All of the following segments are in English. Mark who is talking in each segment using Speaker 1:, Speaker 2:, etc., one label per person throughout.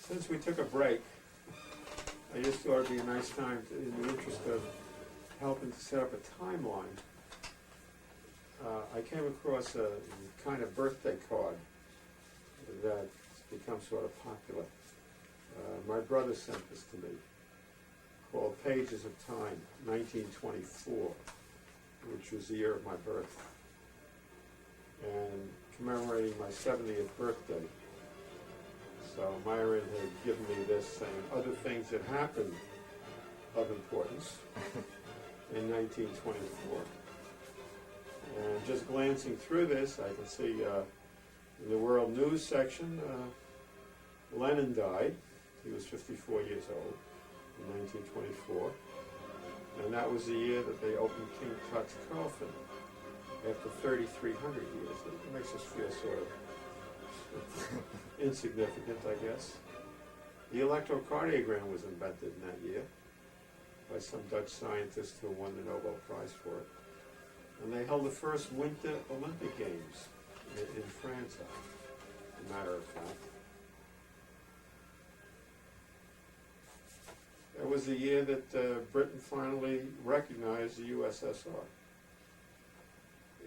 Speaker 1: Since we took a break, I just thought it'd be a nice time, in the interest of helping to set up a timeline. I came across a kind of birthday card that's become sort of popular. My brother sent this to me, called Pages of Time, 1924, which was the year of my birth, and commemorating my 70th birthday. So Myron had given me this saying other things that happened of importance in 1924. And just glancing through this, I can see in the World News section, Lenin died. He was 54 years old in 1924. And that was the year that they opened King Tut's coffin after 3,300 years. It makes us feel sort of insignificant, I guess. The electrocardiogram was invented in that year by some Dutch scientist who won the Nobel Prize for it. And they held the first Winter Olympic Games in France, as a matter of fact. It was the year that Britain finally recognized the USSR.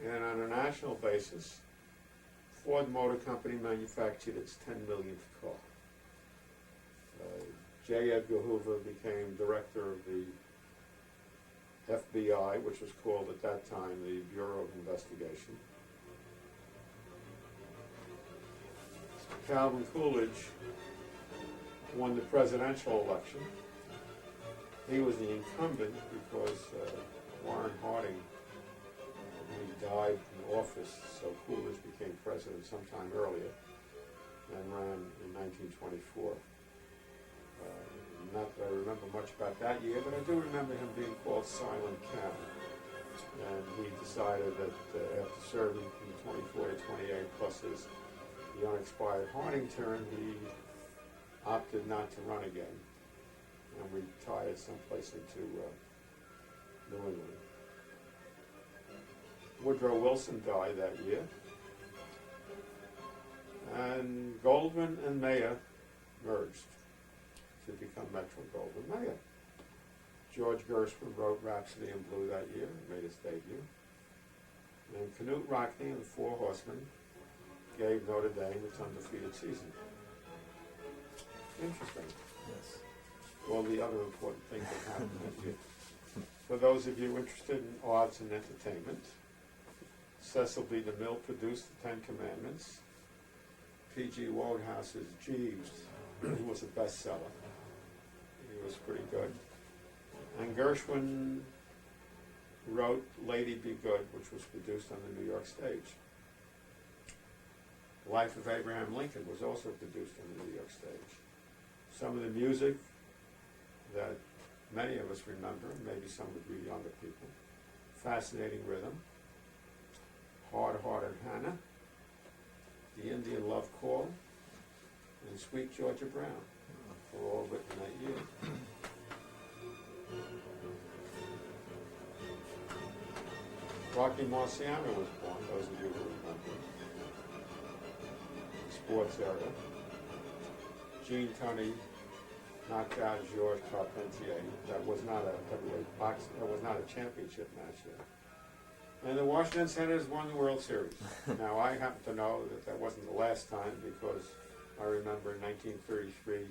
Speaker 1: And on a national basis, Ford Motor Company manufactured its 10 millionth car. J. Edgar Hoover became director of the FBI, which was called at that time the Bureau of Investigation. Calvin Coolidge won the presidential election. He was the incumbent because Warren Harding, he died in office, so Coolidge became president sometime earlier and ran in 1924. Not that I remember much about that year, but I do remember him being called Silent Cat. And he decided that after serving from 24 to 28 plus the unexpired Harding term, he opted not to run again and retired someplace into New England. Woodrow Wilson died that year. And Goldwyn and Mayer merged to become Metro-Goldwyn-Mayer. George Gershwin wrote Rhapsody in Blue that year and made his debut. And Knute Rockne and the Four Horsemen gave Notre Dame its undefeated season. Interesting.
Speaker 2: Yes.
Speaker 1: All the other important things that happened that year. For those of you interested in arts and entertainment, Cecil B. DeMille produced the Ten Commandments. P.G. Wodehouse's Jeeves was a bestseller. He was pretty good. And Gershwin wrote Lady Be Good, which was produced on the New York stage. The Life of Abraham Lincoln was also produced on the New York stage. Some of the music that many of us remember, maybe some of you younger people, Fascinating Rhythm, Hard-Hearted Hannah, The Indian Love Call, and Sweet Georgia Brown were all written that year. Rocky Marciano was born, those of you who remember. Sports era. Gene Tunney knocked out Georges Carpentier. That was not a heavyweight boxing, that was not a championship match there. And the Washington Senators won the World Series. Now, I happen to know that that wasn't the last time because I remember in 1933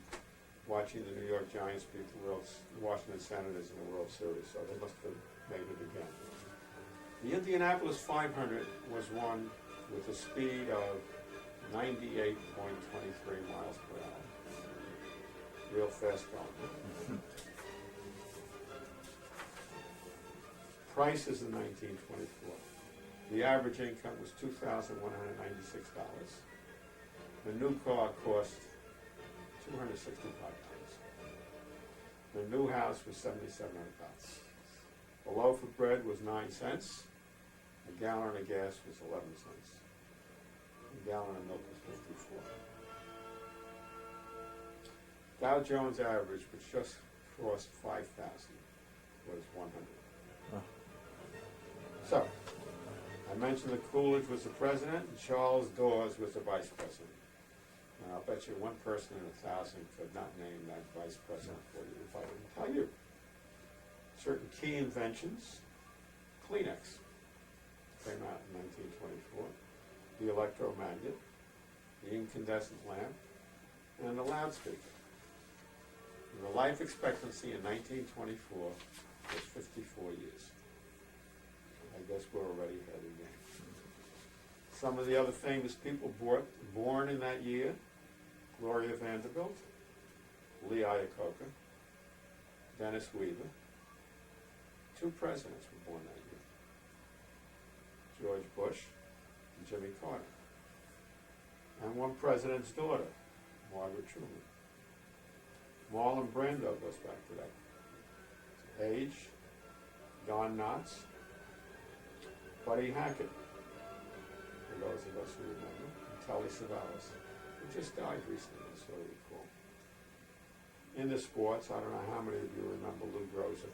Speaker 1: watching the New York Giants beat the Washington Senators in the World Series, so they must have made it again. The Indianapolis 500 was won with a speed of 98.23 miles per hour. Real fast going. Prices in 1924. The average income was $2,196. The new car cost $265. The new house was $7,700. A loaf of bread was 9 cents. A gallon of gas was 11 cents. A gallon of milk was 54. Dow Jones average, which just crossed 5,000, was 100.
Speaker 2: Oh.
Speaker 1: So, I mentioned that Coolidge was the president and Charles Dawes was the vice president. And I'll bet you one person in 1,000 could not name that vice president for you if I didn't tell you. Certain key inventions, Kleenex came out in 1924, the electromagnet, the incandescent lamp, and the loudspeaker. And the life expectancy in 1924 was 54 years. I guess we're already ahead of the game. Some of the other famous people born in that year: Gloria Vanderbilt, Lee Iacocca, Dennis Weaver. 2 presidents were born that year: George Bush and Jimmy Carter. And one president's daughter, Margaret Truman. Marlon Brando goes back to that age. Don Knotts, Buddy Hackett, for those of us who remember, and Telly Savalas, who just died recently, so I recall. In the sports, I don't know how many of you remember Lou Groza.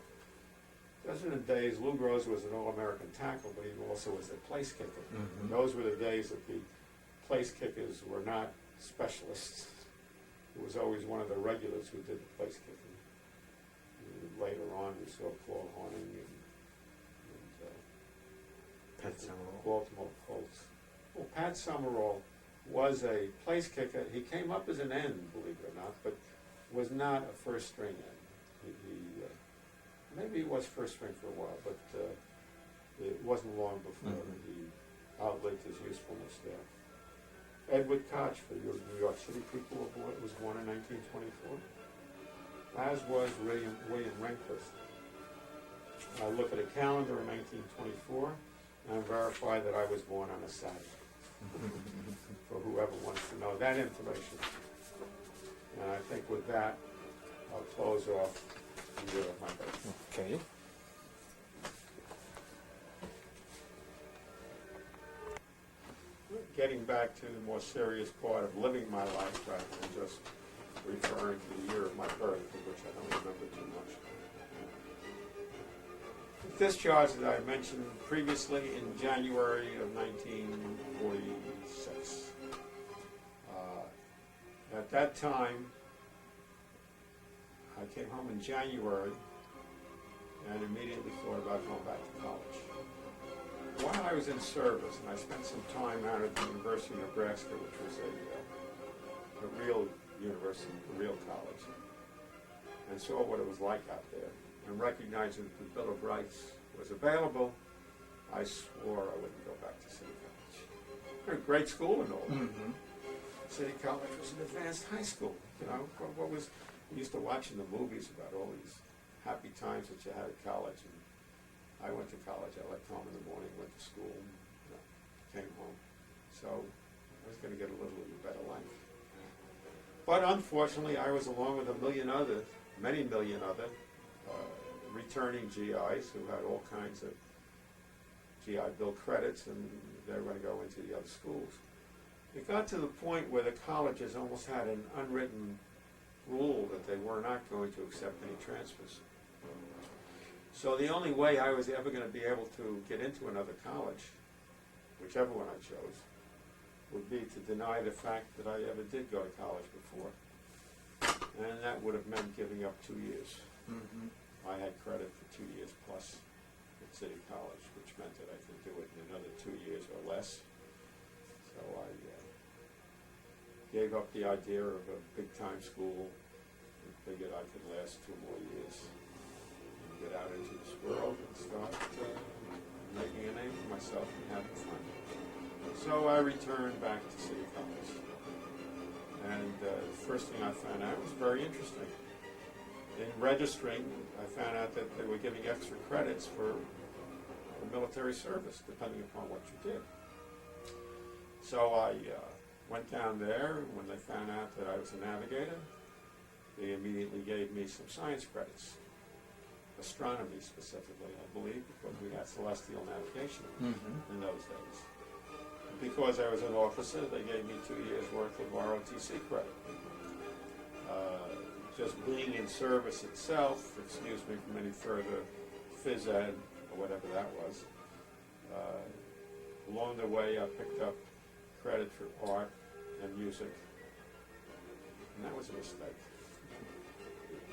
Speaker 1: Those were the days. Lou Groza was an All-American tackle, but he also was a place kicker. Mm-hmm. Those were the days that the place kickers were not specialists. It was always one of the regulars who did the place kicking. And later on, we saw Paul Hornung and
Speaker 2: Pat Summerall.
Speaker 1: Baltimore Colts. Well, Pat Summerall was a place kicker. He came up as an end, believe it or not, but was not a first string end. Maybe he was first string for a while, but it wasn't long before he outlived his usefulness there. Edward Koch, for your New York City people, was born in 1924, as was William Rehnquist. I look at a calendar in 1924 and verify that I was born on a Saturday, for whoever wants to know that information. And I think with that, I'll close off the year of my birth.
Speaker 2: Okay.
Speaker 1: Getting back to the more serious part of living my life rather than just referring to the year of my birth, of which I don't remember too much. Discharge, as I mentioned previously, in January of 1946. At that time, I came home in January and immediately thought about going back to college. While I was in service, and I spent some time out at the University of Nebraska, which was a real university, a real college, and saw what it was like out there, and recognizing that the Bill of Rights was available, I swore I wouldn't go back to City College. A great school and all. Mm-hmm. City College was an advanced high school. You know, what was, we used to watch in the movies about all these happy times that you had at college. And I went to college. I left home in the morning, went to school, came home. So I was going to get a little bit better life. But unfortunately, I was along with many million other returning GIs who had all kinds of GI Bill credits, and they were going to go into the other schools. It got to the point where the colleges almost had an unwritten rule that they were not going to accept any transfers. So the only way I was ever going to be able to get into another college, whichever one I chose, would be to deny the fact that I ever did go to college before. And that would have meant giving up 2 years. Mm-hmm. I had credit for 2 years plus at City College, which meant that I could do it in another 2 years or less. So I gave up the idea of a big-time school and figured I could last 2 more years and get out into this world and start making a name for myself and having fun. So I returned back to City College. And the first thing I found out was very interesting. In registering, I found out that they were giving extra credits for military service, depending upon what you did. So I went down there, and when they found out that I was a navigator, they immediately gave me some science credits. Astronomy specifically, I believe, because we had celestial navigation in those days. Because I was an officer, they gave me 2 years' worth of ROTC credit. Just being in service itself, excuse me from any further phys ed or whatever that was. Along the way, I picked up credit for art and music and that was a mistake.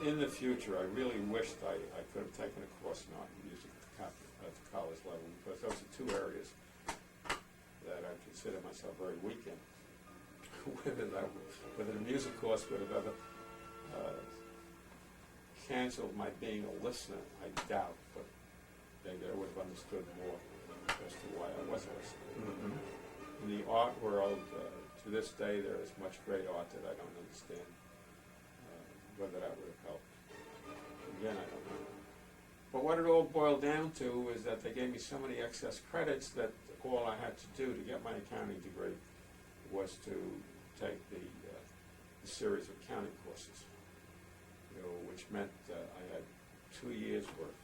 Speaker 1: In the future, I really wished I could have taken a course in art and music at the college level, because those are two areas that I consider myself very weak in. Whether the music course would have ever canceled my being a listener, I doubt, but maybe I would have understood more as to why I was a listener.
Speaker 2: Mm-hmm.
Speaker 1: In the art world, to this day, there is much great art that I don't understand. Whether that would have helped. Again, I don't know. But what it all boiled down to is that they gave me so many excess credits that all I had to do to get my accounting degree was to take the series of accounting courses, which meant I had 2 years worth.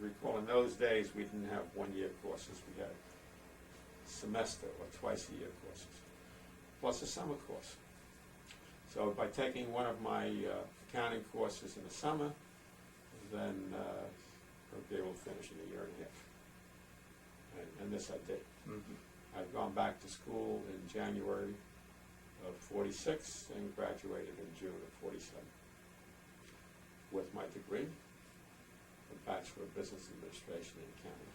Speaker 1: Recall in those days we didn't have 1-year courses, we had semester or twice-a-year courses, plus a summer course. So by taking one of my accounting courses in the summer, then I'd be able to finish in a year and a half. And this I did.
Speaker 2: Mm-hmm.
Speaker 1: I'd gone back to school in January of '46 and graduated in June of '47 with my degree, a Bachelor of Business Administration in accounting.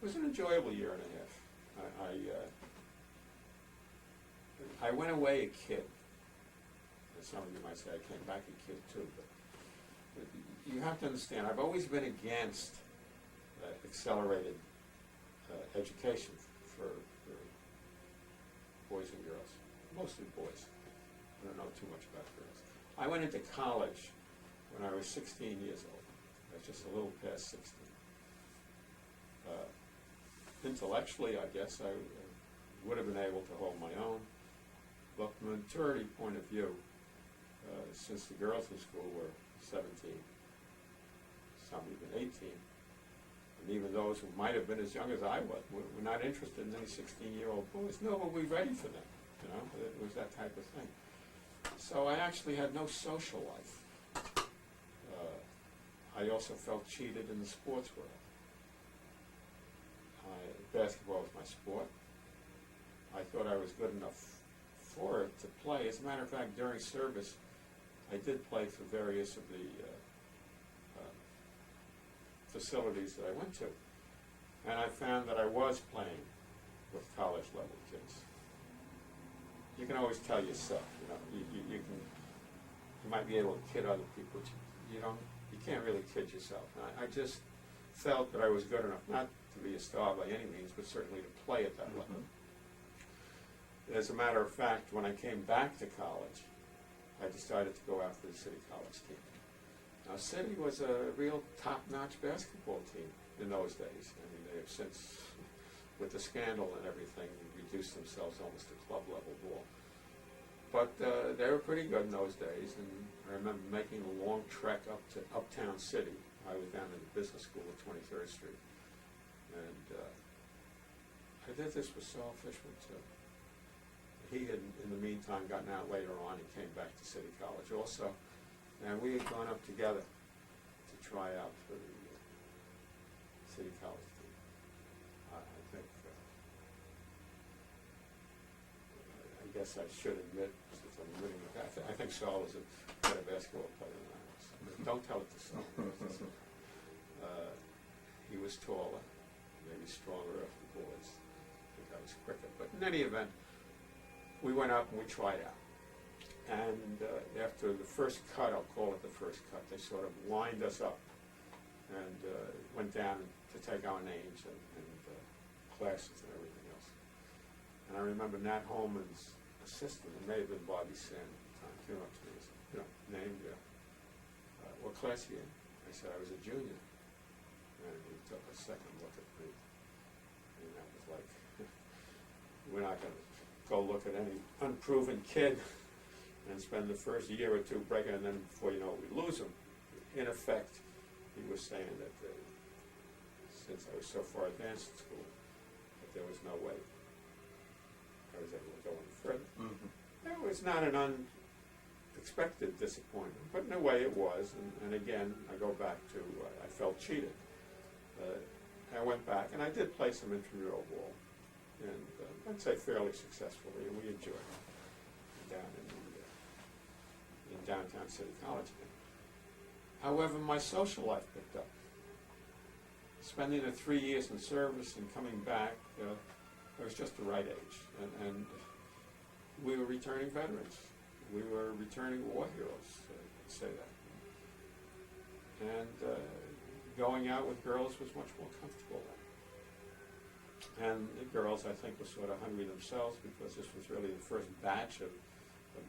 Speaker 1: It was an enjoyable year and a half. I went away a kid. Some of you might say I came back a kid too, but you have to understand, I've always been against accelerated education for boys and girls, mostly boys. I don't know too much about girls. I went into college when I was 16 years old. I was just a little past 16. Intellectually, I guess I would have been able to hold my own, but from a maturity point of view, since the girls in school were 17, some even 18, and even those who might have been as young as I was, were not interested in any 16-year-old boys. No, but we're ready for them. It was that type of thing. So I actually had no social life. I also felt cheated in the sports world. Basketball was my sport. I thought I was good enough for it to play. As a matter of fact, during service, I did play for various of the facilities that I went to. And I found that I was playing with college-level kids. You can always tell yourself, you might be able to kid other people, but you can't really kid yourself. And I just felt that I was good enough, not to be a star by any means, but certainly to play at that level. As a matter of fact, when I came back to college, I decided to go after the City College team. Now, City was a real top-notch basketball team in those days. I mean, they have since, with the scandal and everything, reduced themselves almost to club-level ball. But they were pretty good in those days, and I remember making a long trek up to Uptown City. I was down in the business school at 23rd Street. And I did this with Saul Fishman, too. He had, in the meantime, gotten out later on and came back to City College also. And we had gone up together to try out for the City College team. I guess I should admit, since I'm admitting it, I think Saul was a better basketball player than I was. But don't tell it to Saul. He was taller, maybe stronger off the boards. I think I was quicker. But in any event, we went up and we tried out. And after the first cut, I'll call it the first cut, they sort of lined us up and went down to take our names and classes and everything else. And I remember Nat Holman's assistant, it may have been Bobby Sand at the time, came up to me and said, name, what class are you in? I said, I was a junior. And he took a second look at me. And that was like, we're not going to go look at any unproven kid and spend the first year or two breaking, and then before you know it, we lose him. In effect, he was saying that since I was so far advanced in school, that there was no way I was able to go any further. Mm-hmm. It was not an unexpected disappointment, but in a way it was. And again, I go back to I felt cheated. I went back, and I did play some intramural ball, and I'd say fairly successfully, and we enjoyed it down in the in downtown City College again. However, my social life picked up. Spending the 3 years in service and coming back, I was just the right age. And we were returning veterans. We were returning war heroes, I'd say that. And going out with girls was much more comfortable then. And the girls, I think, were sort of hungry themselves because this was really the first batch of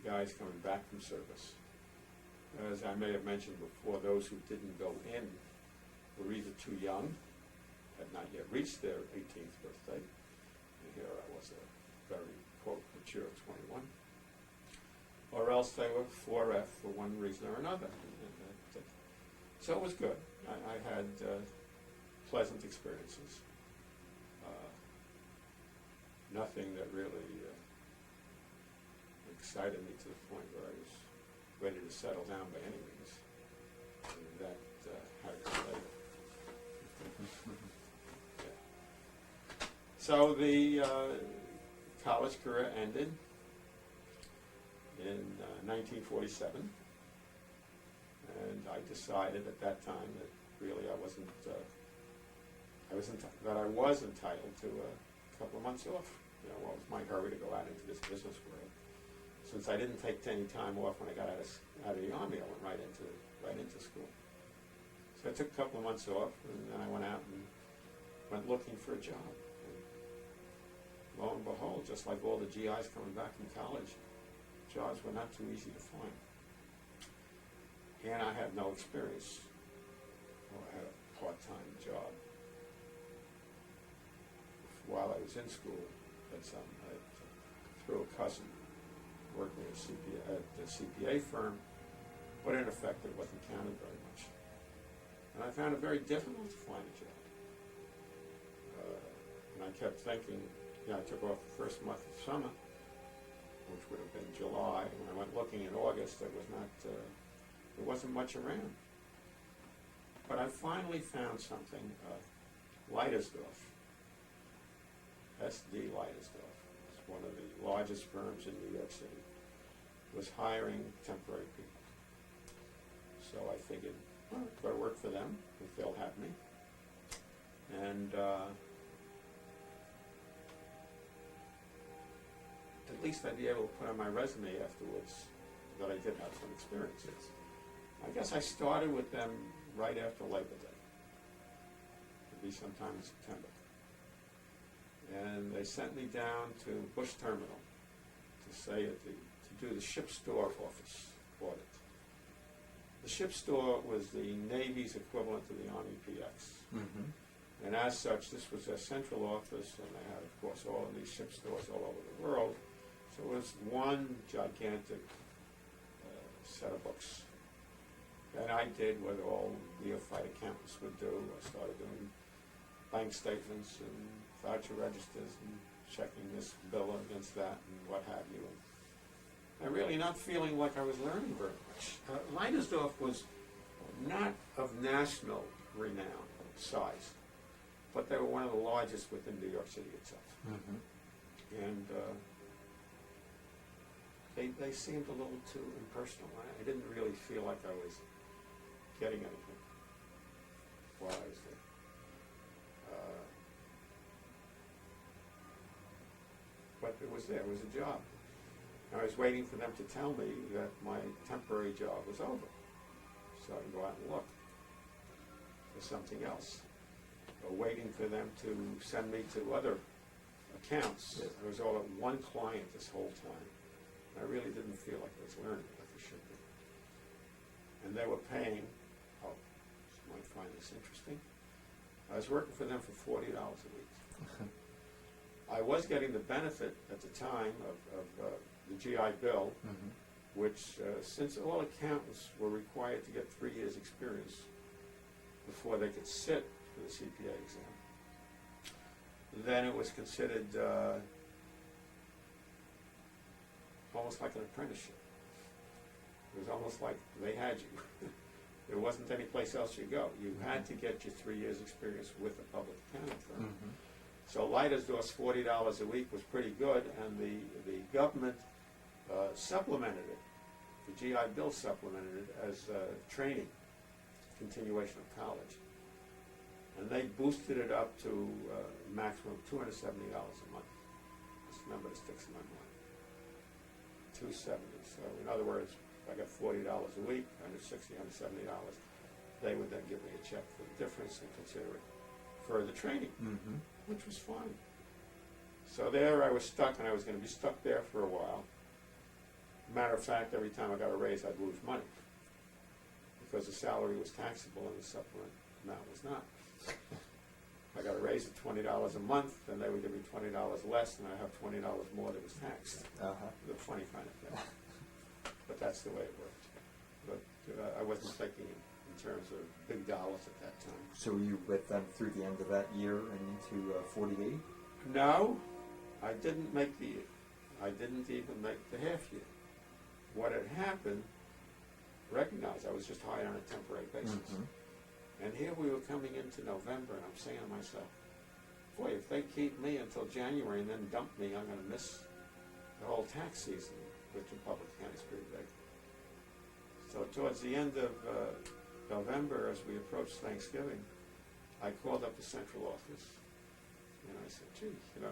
Speaker 1: guys coming back from service. As I may have mentioned before, those who didn't go in were either too young, had not yet reached their 18th birthday, and here I was a very, quote, mature 21, or else they were 4F for one reason or another. So it was good. I had pleasant experiences. Nothing that really excited me to the point where I was ready to settle down by any means. And that happened later. Yeah. So the college career ended in 1947, and I decided at that time that really I was entitled to a couple of months off. You know, what was my hurry to go out into this business world? Since I didn't take any time off when I got out of the Army, I went right into school. So I took a couple of months off, and then I went out and went looking for a job. And lo and behold, just like all the GIs coming back from college, jobs were not too easy to find. And I had no experience. Well, I had a part-time job while I was in school through a cousin working at the CPA firm, but in effect it wasn't counted very much. And I found it very difficult to find a job. And I kept thinking, I took off the first month of summer, which would have been July. When I went looking in August, there wasn't much around. But I finally found something, Leitersdorf, SD Leitersdorf. It's one of the largest firms in New York City. Was hiring temporary people. So I figured, I'd go to work for them if they'll have me. And at least I'd be able to put on my resume afterwards that I did have some experiences. I guess I started with them right after Labor Day. It'd be sometime in September. And they sent me down to Bush Terminal to do the ship store office audit. The ship store was the Navy's equivalent to the Army PX. Mm-hmm. And as such, this was their central office, and they had, of course, all of these ship stores all over the world. So it was one gigantic set of books. And I did what all neophyte accountants would do. I started doing bank statements and voucher registers and checking this bill against that and what have you. And really not feeling like I was learning very much. Leitersdorf was not of national renown size, but they were one of the largest within New York City itself. Mm-hmm. And they seemed a little too impersonal. I didn't really feel like I was getting anything while I was there. But it was there, it was a job. And I was waiting for them to tell me that my temporary job was over. So I could go out and look for something else. Or waiting for them to send me to other accounts. Yes. I was all at one client this whole time. I really didn't feel like I was learning like I should be. And they were paying, you might find this interesting, I was working for them for $40 a week. I was getting the benefit at the time of the GI Bill, mm-hmm. which, since all accountants were required to get 3 years' experience before they could sit for the CPA exam, then it was considered almost like an apprenticeship. It was almost like they had you. There wasn't any place else you go. You had to get your 3 years' experience with a public accounting firm. Mm-hmm. So Leitersdorf's $40 a week was pretty good, and the government supplemented it the GI Bill supplemented it as training, continuation of college. And they boosted it up to a maximum of $270 a month. This number that sticks in my mind. $270. So in other words, if I got $40 a week, $160, $170, they would then give me a check for the difference and consider it further training, which was fine. So there I was stuck, and I was going to be stuck there for a while. Matter of fact, every time I got a raise, I'd lose money because the salary was taxable and the supplement amount was not. I got a raise of $20 a month, then they would give me $20 less, and I have $20 more that was taxed. The funny kind of thing. But that's the way it worked. But I wasn't thinking in terms of big dollars at that time.
Speaker 2: So were you with them through the end of that year and into 48?
Speaker 1: No, I didn't make the year. I didn't even make the half year. What had happened, recognize I was just hired on a temporary basis. And here we were coming into November, and I'm saying to myself, boy, if they keep me until January and then dump me, I'm going to miss the whole tax season, which in public accounting is pretty big. So towards the end of November, as we approached Thanksgiving, I called up the central office, and I said, geez,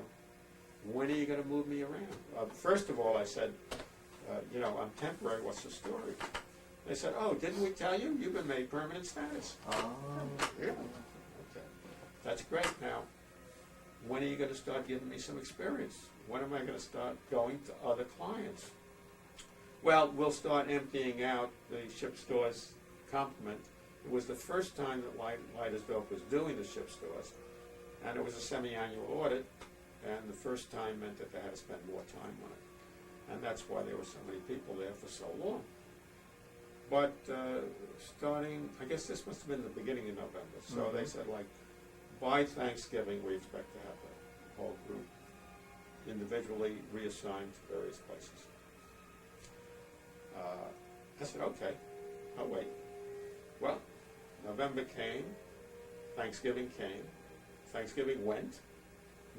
Speaker 1: when are you going to move me around? First of all, I said, I'm temporary, what's the story? They said, oh, didn't we tell you? You've been made permanent status. Yeah. Okay. That's great. Now, when are you going to start giving me some experience? When am I going to start going to other clients? Well, we'll start emptying out the ship stores complement. It was the first time that Leitersdorf was doing the ship stores, and it was a semi-annual audit, and the first time meant that they had to spend more time on it. And that's why there were so many people there for so long. But starting, I guess this must have been the beginning of November. So they said, by Thanksgiving, we expect to have the whole group individually reassigned to various places. I said, okay, I'll wait. Well, November came, Thanksgiving came, Thanksgiving went,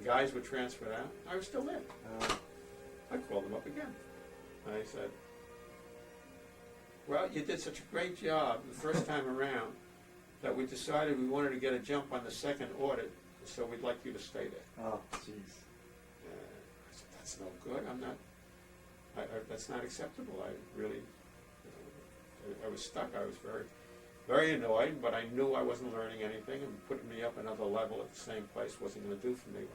Speaker 1: guys were transferred out, I was still there. I called them up again. I said, well, you did such a great job the first time around that we decided we wanted to get a jump on the second audit, so we'd like you to stay there.
Speaker 2: Oh, jeez.
Speaker 1: I said, that's no good. That's not acceptable. I really, I was stuck. I was very, very annoyed, but I knew I wasn't learning anything, and putting me up another level at the same place wasn't going to do for me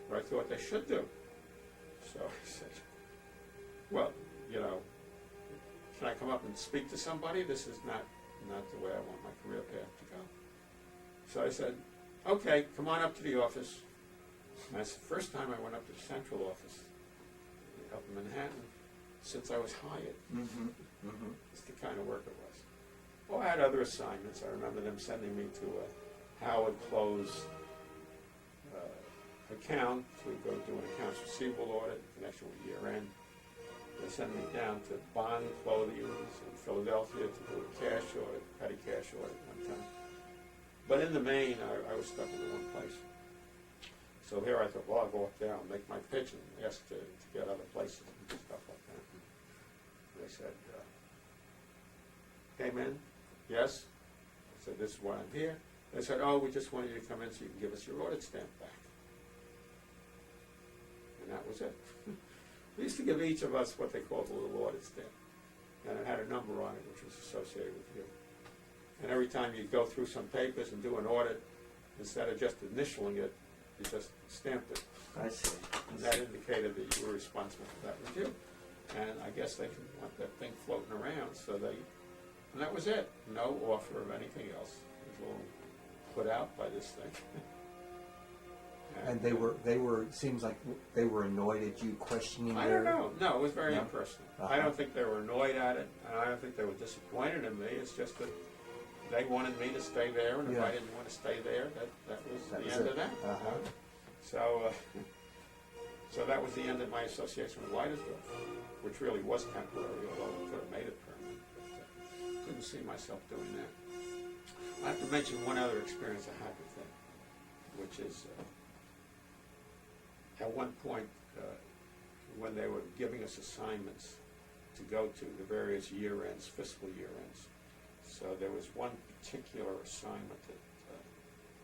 Speaker 1: what I thought they should do. So I said, well, can I come up and speak to somebody? This is not the way I want my career path to go. So I said, okay, come on up to the office. And that's the first time I went up to the central office up in Manhattan since I was hired. It's the kind of work it was. Well, I had other assignments. I remember them sending me to a Howard Close account to go do an accounts receivable audit in connection with year end. They sent me down to Bond Clothiers in Philadelphia to do a cash audit, petty cash audit one time. But in the main, I was stuck in one place. So here I thought, well, I'll go up there, I'll make my pitch and ask to get other places and stuff like that. They said, came in, yes. I said, this is why I'm here. They said, oh, we just wanted you to come in so you can give us your audit stamp back. And that was it. They used to give each of us what they called a little audit stamp. And it had a number on it which was associated with you. And every time you go through some papers and do an audit, instead of just initialing it, you just stamped it.
Speaker 2: I see.
Speaker 1: And that indicated that you were responsible for that review. And I guess they didn't want that thing floating around, so and that was it. No offer of anything else. It was a little put out by this thing.
Speaker 2: And they were, seems like they were annoyed at you questioning
Speaker 1: I
Speaker 2: their...
Speaker 1: don't know. No, it was very
Speaker 2: No?
Speaker 1: impersonal. I don't think they were annoyed at it, and I don't think they were disappointed in me. It's just that they wanted me to stay there, and if I didn't want to stay there, that was the end of that. So that was the end of my association with Leitersdorf, which really was temporary, although we could have made it permanent. But couldn't see myself doing that. I have to mention one other experience I had with them, which is at one point when they were giving us assignments to go to, the various year ends, fiscal year ends. So there was one particular assignment that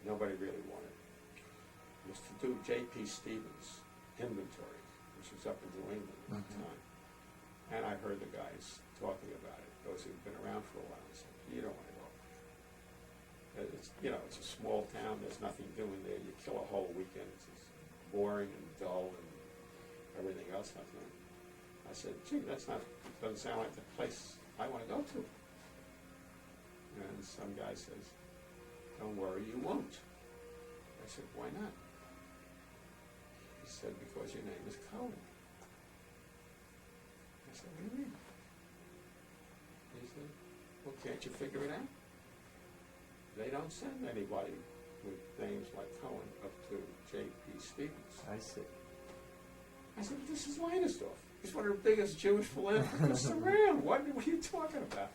Speaker 1: nobody really wanted. It was to do J.P. Stevens inventory, which was up in New England at the time. And I heard the guys talking about it, those who've been around for a while. I said, you don't want to go. It's, you know, it's a small town, there's nothing doing there. You kill a whole weekend, it's just boring and dull and everything else like that. I said, gee, doesn't sound like the place I want to go to. And some guy says, don't worry, you won't. I said, why not? He said, because your name is Cohen. I said, what do you mean? He said, well, can't you figure it out? They don't send anybody with names like Cohen up to J.P. Stevens.
Speaker 2: I see.
Speaker 1: I said, this is Leinersdorf. He's one of the biggest Jewish philanthropists around. What are you talking about?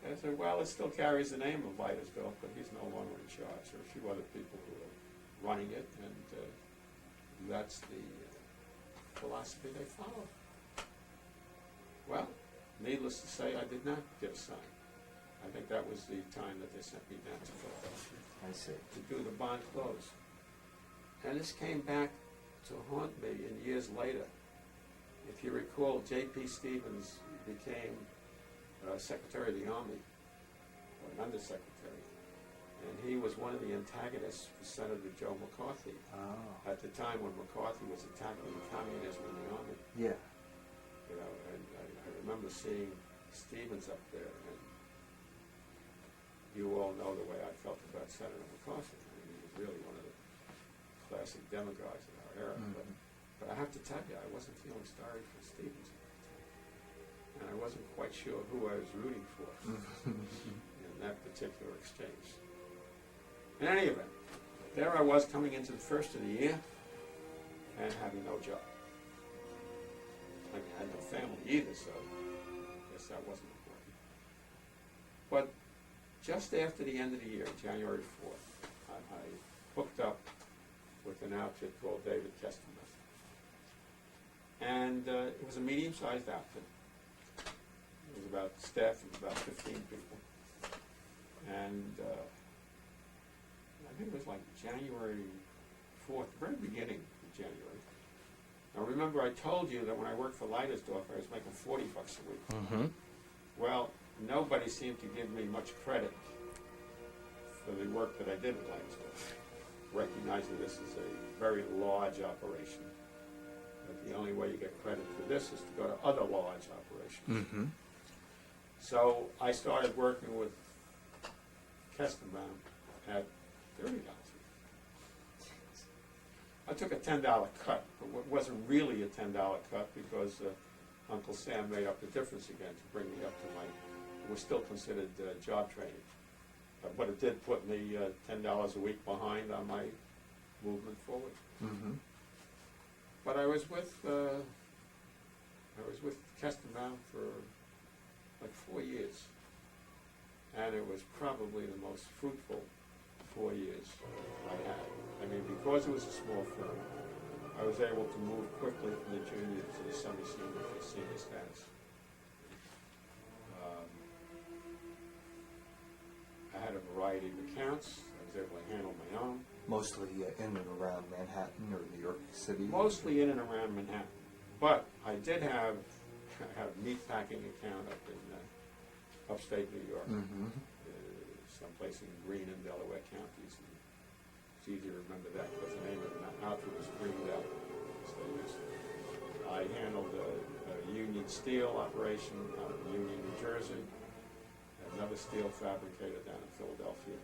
Speaker 1: And I said, well, it still carries the name of Leinersdorf, but he's no longer in charge. There are a few other people who are running it, and that's the philosophy they follow. Well, needless to say, I did not get assigned. I think that was the time that they sent me down to Philadelphia
Speaker 2: I see.
Speaker 1: to do the bond close. And this came back to haunt me in years later. If you recall, J.P. Stevens became Secretary of the Army, or an undersecretary, and he was one of the antagonists for Senator Joe McCarthy
Speaker 2: Oh.
Speaker 1: at the time when McCarthy was attacking communism in the Army.
Speaker 2: Yeah.
Speaker 1: You know, and I remember seeing Stevens up there, and you all know the way I felt about Senator McCarthy. I mean, he was really one of the classic demagogues in our era. But I have to tell you, I wasn't feeling sorry for Stevens. And I wasn't quite sure who I was rooting for in that particular exchange. In any event, there I was coming into the first of the year and having no job. I mean, I had no family either, so I guess that wasn't important. But just after the end of the year, January 4th, I hooked up with an outfit called David Kestenberg. And it was a medium-sized outfit. It was about, staff of about 15 people. And I think it was like January 4th, the very beginning of January. Now remember, I told you that when I worked for Leinersdorf, I was making $40 a week. Well, nobody seemed to give me much credit for the work that I did at Leinersdorf, recognizing this is a very large operation. But the only way you get credit for this is to go to other large operations. So I started working with Kestenbaum at $30 a week. I took a $10 cut, but it wasn't really a $10 cut because Uncle Sam made up the difference again to bring me up to my, it was still considered job training. But it did put me $10 a week behind on my movement forward. But I was with Kestenbaum for like 4 years, and it was probably the most fruitful 4 years I had. I mean, because it was a small firm, I was able to move quickly from the junior to the semi-senior to the senior status. I had a variety of accounts. I was able to handle my own.
Speaker 2: Mostly in and around Manhattan or New York City?
Speaker 1: Mostly in and around Manhattan. But I did have a meat packing account up in upstate New York, someplace in Greene and Delaware counties. And it's easy to remember that because the name of the outfit was Greendale. I handled a Union Steel operation out of Union, New Jersey, another steel fabricator down in Philadelphia,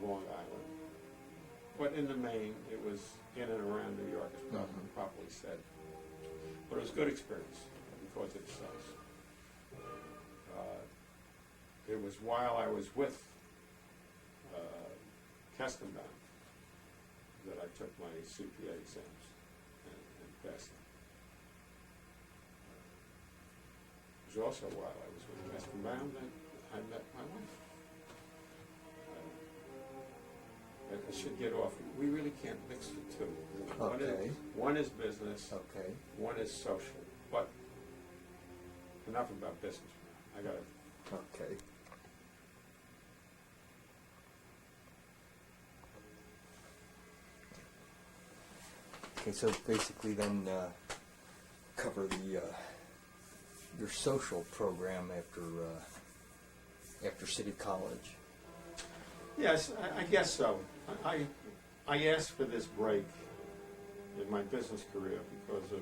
Speaker 1: Long Island. But in the main, it was in and around New York, as properly said. But it was a good experience because of the size. It was while I was with Kestenbaum that I took my CPA exams and passed them. It was also while I was with Kestenbaum that I met my wife. I should get off. We really can't mix the two.
Speaker 2: Okay.
Speaker 1: One is business.
Speaker 2: Okay.
Speaker 1: One is social. But enough about business. I gotta.
Speaker 2: Okay. Okay, so basically then cover the your social program after City College.
Speaker 1: Yes, I guess so. I asked for this break in my business career because of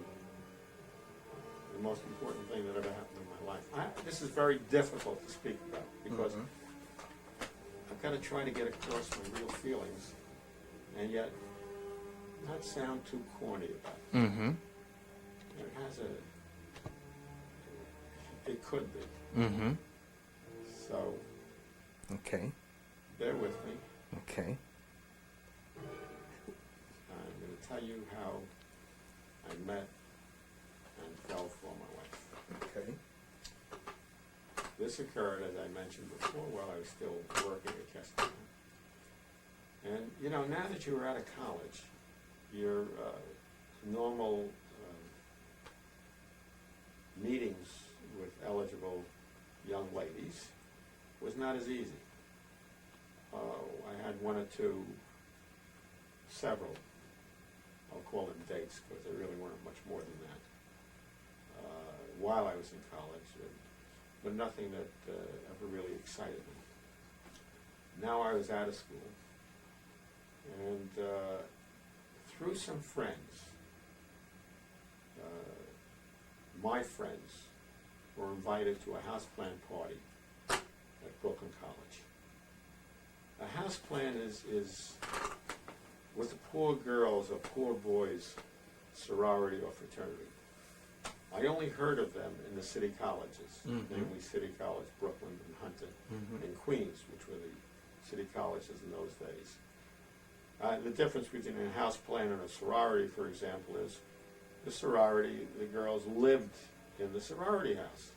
Speaker 1: the most important thing that ever happened in my life. This is very difficult to speak about because I've got to try to get across my real feelings and yet not sound too corny about it.
Speaker 2: Mm-hmm.
Speaker 1: It has it could be.
Speaker 2: Mm-hmm.
Speaker 1: So
Speaker 2: Okay.
Speaker 1: bear with me.
Speaker 2: Okay.
Speaker 1: I'm going to tell you how I met and fell for my wife.
Speaker 2: Okay.
Speaker 1: This occurred, as I mentioned before, while I was still working at Kestrel. And, you know, now that you were out of college, your normal meetings with eligible young ladies was not as easy. I had one or two, several, I'll call them dates because they really weren't much more than that, while I was in college, but nothing that ever really excited me. Now I was out of school, and through some friends, my friends were invited to a houseplant party at Brooklyn College. A houseplant is with the poor girls or poor boys sorority or fraternity. I only heard of them in the city colleges, namely City College, Brooklyn, and Hunter, and Queens, which were the city colleges in those days. The difference between a houseplant and a sorority, for example, is the sorority, the girls lived in the sorority house.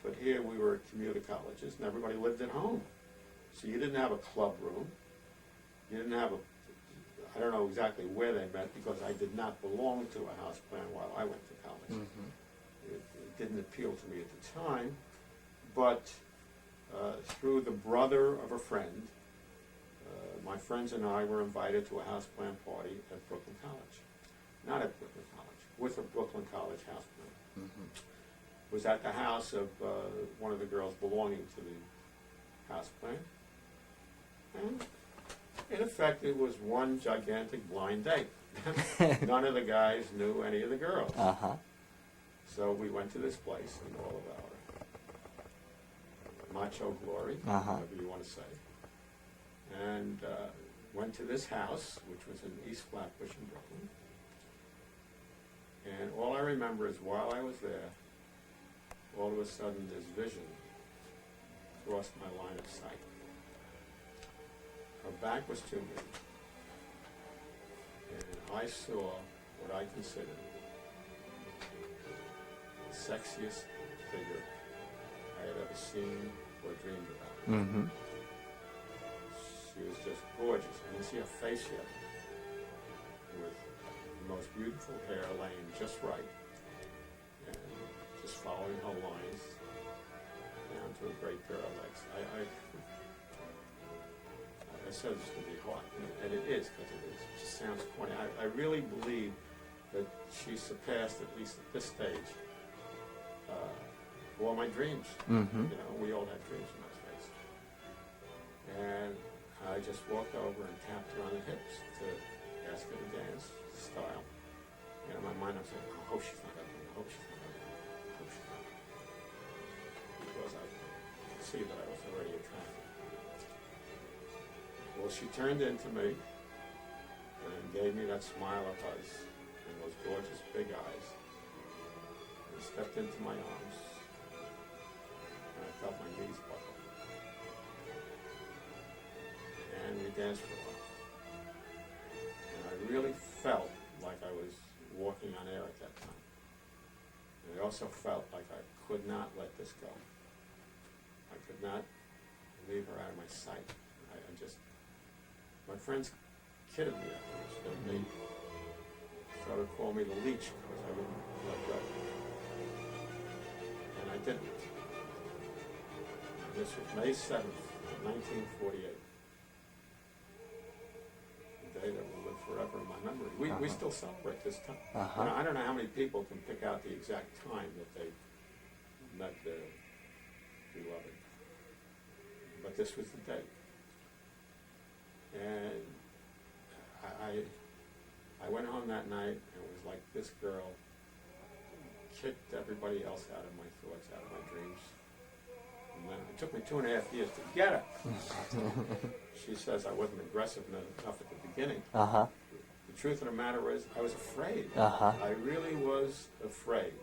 Speaker 1: But here we were at commuter colleges, and everybody lived at home. So you didn't have a club room. You didn't have I don't know exactly where they met because I did not belong to a houseplant while I went to college. It didn't appeal to me at the time, but through the brother of a friend, my friends and I were invited to a houseplant party at Brooklyn College. Not at Brooklyn College, with a Brooklyn College houseplant. It was at the house of one of the girls belonging to the houseplant. And in effect, it was one gigantic blind date. None of the guys knew any of the girls. So we went to this place in all of our macho glory, whatever you want to say, and went to this house, which was in East Flatbush in Brooklyn. And all I remember is while I was there, all of a sudden this vision crossed my line of sight. Her back was to me, and I saw what I considered the sexiest figure I had ever seen or dreamed about. She was just gorgeous. I didn't see her face yet, with the most beautiful hair laying just right, and just following her lines down to a great pair of legs. I said it's going to be hot, and it is, because it just sounds corny. I really believe that she surpassed, at least at this stage, all my dreams. You know, we all had dreams in those days. And I just walked over and tapped her on the hips to ask her to dance style. And in my mind, I'm saying, I hope she's not ugly. I hope she's not ugly. I hope she's not ugly. Because I could see that I was already attracted. Well, she turned into me and gave me that smile of hers and those gorgeous big eyes and stepped into my arms, and I felt my knees buckle. And we danced for a while. And I really felt like I was walking on air at that time. And I also felt like I could not let this go. I could not leave her out of my sight. My friends kidded me afterwards. They started calling me the leech because I wouldn't let go. and I didn't. This was May 7th, 1948. A day that will live forever in my memory. We still celebrate this time.
Speaker 2: Uh-huh.
Speaker 1: You know, I don't know how many people can pick out the exact time that they met their beloved. But this was the date. And I went home that night, and it was like this girl kicked everybody else out of my thoughts, out of my dreams. And then it took me 2.5 years to get her. She says I wasn't aggressive enough at the beginning.
Speaker 2: Uh-huh.
Speaker 1: The truth of the matter is, I was afraid.
Speaker 2: Uh-huh.
Speaker 1: I really was afraid.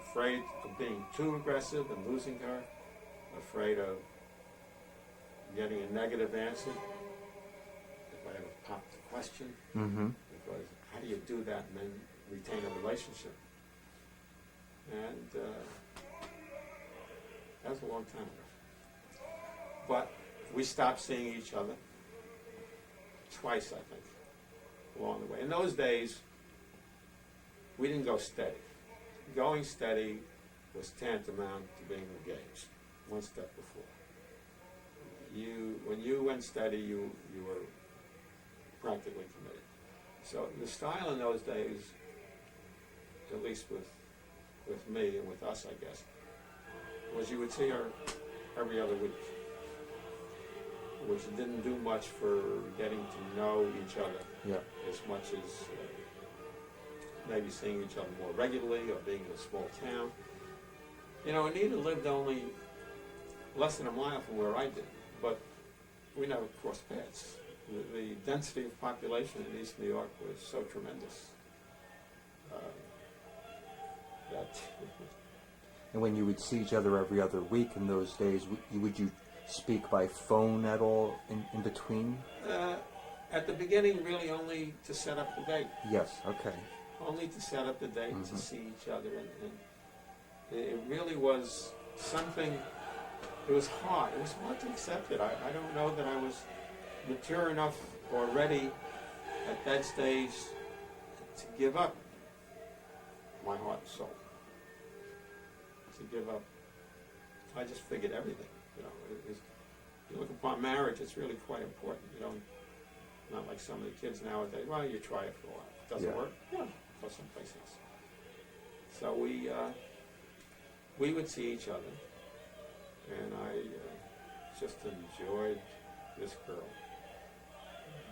Speaker 1: Afraid of being too aggressive and losing her. Afraid of getting a negative answer if I ever popped the question.
Speaker 2: Mm-hmm.
Speaker 1: Because how do you do that and then retain a relationship? And that was a long time ago. But we stopped seeing each other twice, I think, along the way. In those days, we didn't go steady. Going steady was tantamount to being engaged, one step before. When you went steady, you were practically committed. So the style in those days, at least with me and with us, I guess, was you would see her every other week, which didn't do much for getting to know each other as much as maybe seeing each other more regularly or being in a small town. You know, Anita lived only less than a mile from where I did, but we never crossed paths. The density of population in East New York was so tremendous that
Speaker 2: And when you would see each other every other week in those days, would you speak by phone at all in between?
Speaker 1: at the beginning, really only to set up the date.
Speaker 2: Yes, okay.
Speaker 1: Only to set up the date, to see each other, and it really was something. It was hard. It was hard to accept it. I don't know that I was mature enough or ready at that stage to give up my heart and soul. To give up. I just figured everything. You know, you look upon marriage, it's really quite important. You don't, not like some of the kids nowadays. Well, you try it for a while. If it doesn't work, yeah, go someplace else. So we would see each other, and I just enjoyed this girl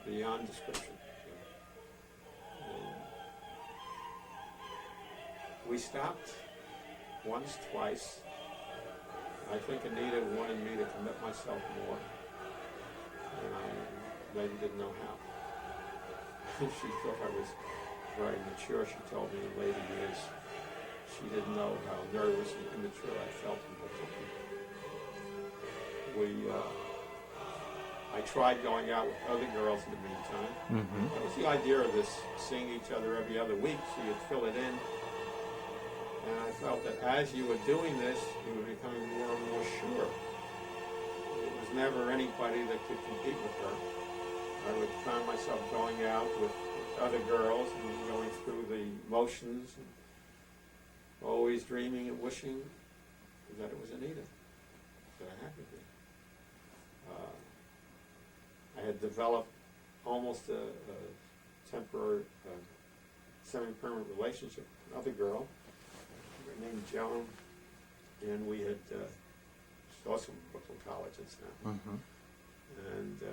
Speaker 1: beyond description. We stopped once, twice. I think Anita wanted me to commit myself more, and I maybe didn't know how. She thought I was very mature. She told me in later years she didn't know how nervous and immature I felt in particular. I tried going out with other girls in the meantime.
Speaker 2: Mm-hmm.
Speaker 1: That was the idea of this, seeing each other every other week, so you'd fill it in. And I felt that as you were doing this, you were becoming more and more sure. It was never anybody that could compete with her. I would find myself going out with other girls and going through the motions, and always dreaming and wishing that it was Anita, that I had to be. I had developed almost a temporary, semi-permanent relationship with another girl named Joan, and we had also from Brooklyn Colleges now.
Speaker 2: Mm-hmm.
Speaker 1: And I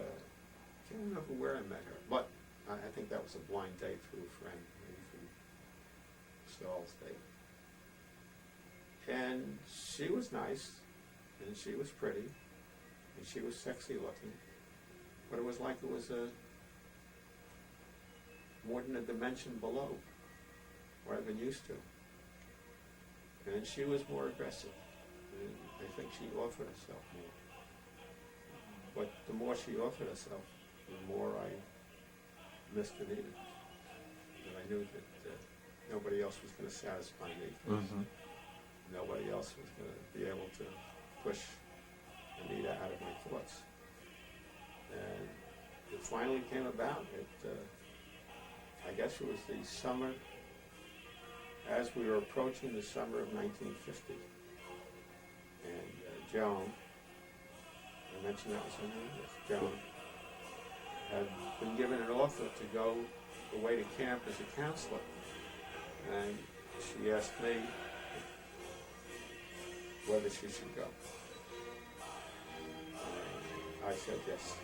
Speaker 1: can't remember where I met her, but I think that was a blind date through a friend, maybe from Saul State. And she was nice, and she was pretty, and she was sexy looking, but it was like it was more than a dimension below where I've been used to. And she was more aggressive, and I think she offered herself more. But the more she offered herself, the more I missed Anita. And I knew that nobody else was going to satisfy me.
Speaker 2: Mm-hmm.
Speaker 1: Nobody else was going to be able to push Anita out of my thoughts. And it finally came about. I guess it was the summer as we were approaching the summer of 1950, and Joan, I mentioned that was her name, yes, Joan, had been given an offer to go away to camp as a counselor. And she asked me whether she should go. And I said yes.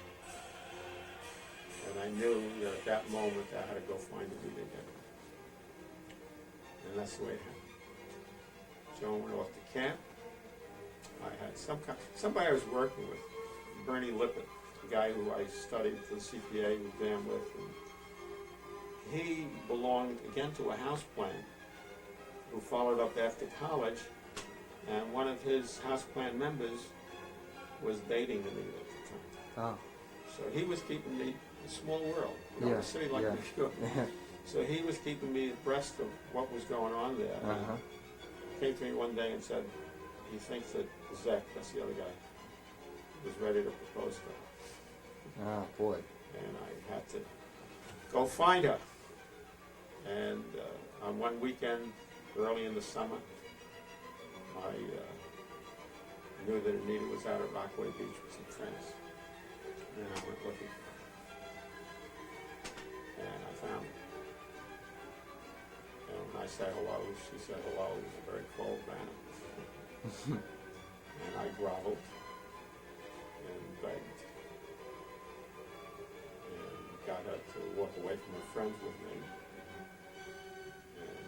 Speaker 1: And I knew that at that moment I had to go find Anita again. And that's the way it happened. Joan went off to camp. I had somebody I was working with, Bernie Lippett, the guy who I studied for the CPA exam with. And he belonged again to a house plan who followed up after college, and one of his house plan members was dating Anita at the time.
Speaker 2: Oh.
Speaker 1: So he was keeping me, a small world, you know,
Speaker 2: Yeah,
Speaker 1: a city like
Speaker 2: yeah.
Speaker 1: New York. So he was keeping me abreast of what was going on there.
Speaker 2: Uh-huh.
Speaker 1: He came to me one day and said he thinks that Zach, that's the other guy, was ready to propose to her.
Speaker 2: Oh, boy.
Speaker 1: And I had to go find her. And on one weekend, early in the summer, I knew that Anita was out at Rockaway Beach with some friends. And I went looking for her. And I found her. And when I said hello, she said hello in a very cold manner. And I groveled and begged. And got her to walk away from her friends with me. And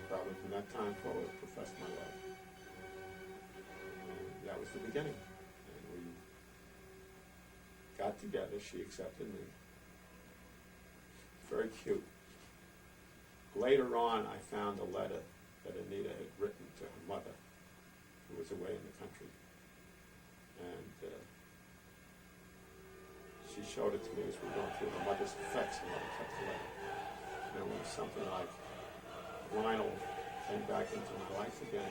Speaker 1: probably from that time forward, professed my love. And that was the beginning. And we got together. She accepted me. Very cute. Later on, I found a letter that Anita had written to her mother, who was away in the country. And she showed it to me as we were going through her mother's effects, and I kept the letter. And it was something like, Lionel came back into my life again.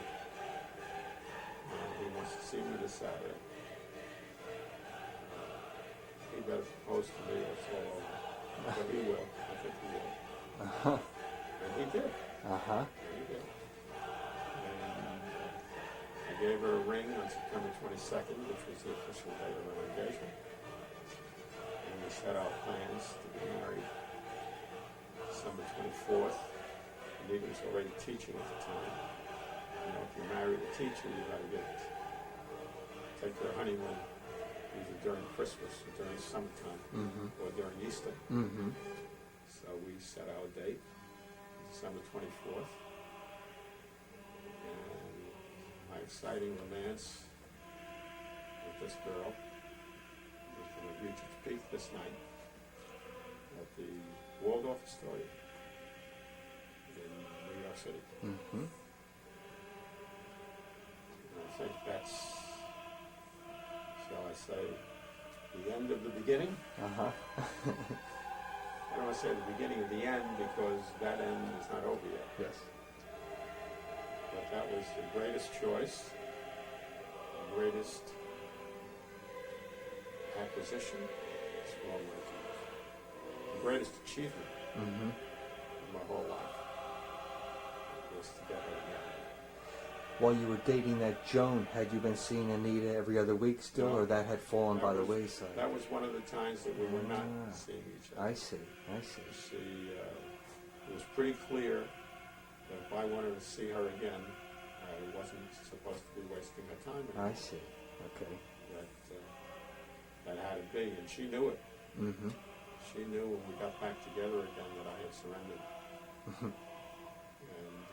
Speaker 1: He wants to see me this Saturday. He better propose to me or it's all over. But he will. I think he will.
Speaker 2: Uh-huh.
Speaker 1: And he did.
Speaker 2: Uh-huh.
Speaker 1: He did. And I gave her a ring on September 22nd, which was the official date of our engagement. And we set out plans to be married December 24th. Anita was already teaching at the time. You know, if you marry a teacher, you got to take your honeymoon either during Christmas or during summertime or during Easter.
Speaker 2: Mm-hmm.
Speaker 1: So we set our date, December 24th. And my exciting romance with this girl is going to reach its peak this night at the Waldorf Astoria in New York City.
Speaker 2: Mm-hmm.
Speaker 1: And I think that's, shall I say, the end of the beginning.
Speaker 2: Uh-huh.
Speaker 1: I don't want to say the beginning of the end because that end is not over yet.
Speaker 2: Yes.
Speaker 1: But that was the greatest choice, the greatest acquisition, it's a long way to use, the greatest achievement
Speaker 2: Mm-hmm.
Speaker 1: of my whole life was to get her married.
Speaker 2: While you were dating that Joan, had you been seeing Anita every other week still,
Speaker 1: No.
Speaker 2: or that had fallen
Speaker 1: That
Speaker 2: by the
Speaker 1: was-
Speaker 2: wayside?
Speaker 1: That was one of the times that we were not
Speaker 2: Ah.
Speaker 1: seeing each other.
Speaker 2: I see. I see.
Speaker 1: It was pretty clear that if I wanted to see her again, I wasn't supposed to be wasting my time anymore.
Speaker 2: I see. Okay.
Speaker 1: That had to be, and she knew it.
Speaker 2: Mm-hmm.
Speaker 1: She knew when we got back together again that I had surrendered.
Speaker 2: Mm-hmm.
Speaker 1: And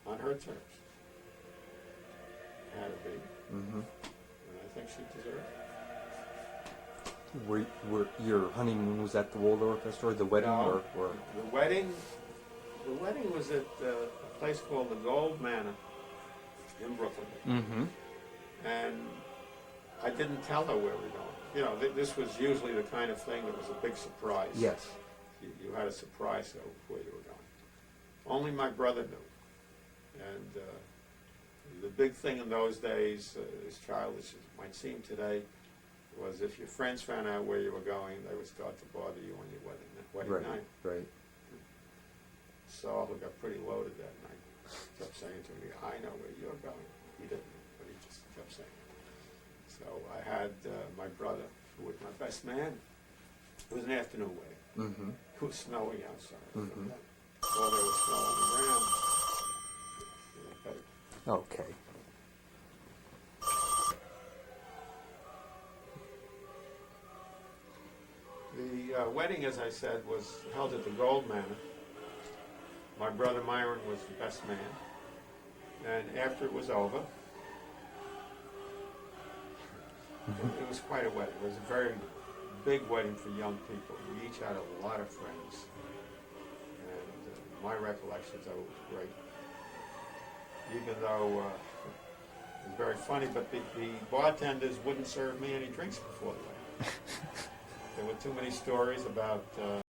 Speaker 1: on her terms. It had to be.
Speaker 2: Mm-hmm.
Speaker 1: And I think she deserved it.
Speaker 2: Were your honeymoon was at the Waldorf Astoria, the wedding,
Speaker 1: No,
Speaker 2: or
Speaker 1: the wedding was at a place called the Gold Manor in Brooklyn.
Speaker 2: Mm-hmm.
Speaker 1: And I didn't tell her where we were going. You know, this was usually the kind of thing that was a big surprise.
Speaker 2: Yes.
Speaker 1: You had a surprise of where you were going. Only my brother knew. And the big thing in those days, as childish as it might seem today, was if your friends found out where you were going, they would start to bother you on your wedding
Speaker 2: Right.
Speaker 1: night.
Speaker 2: Right.
Speaker 1: Saul, who got pretty loaded that night, kept saying to me, I know where you're going. He didn't, but he just kept saying it. So I had my brother, who was my best man. It was an afternoon wedding.
Speaker 2: Mm-hmm.
Speaker 1: It was snowing outside.
Speaker 2: Mhm.
Speaker 1: While there was snow on the ground.
Speaker 2: Okay.
Speaker 1: The wedding, as I said, was held at the Gold Manor. My brother Myron was the best man. And after it was over, it was quite a wedding. It was a very big wedding for young people. We each had a lot of friends. And my recollections of it was great. Even though it was very funny, but the bartenders wouldn't serve me any drinks before the wedding. There were too many stories about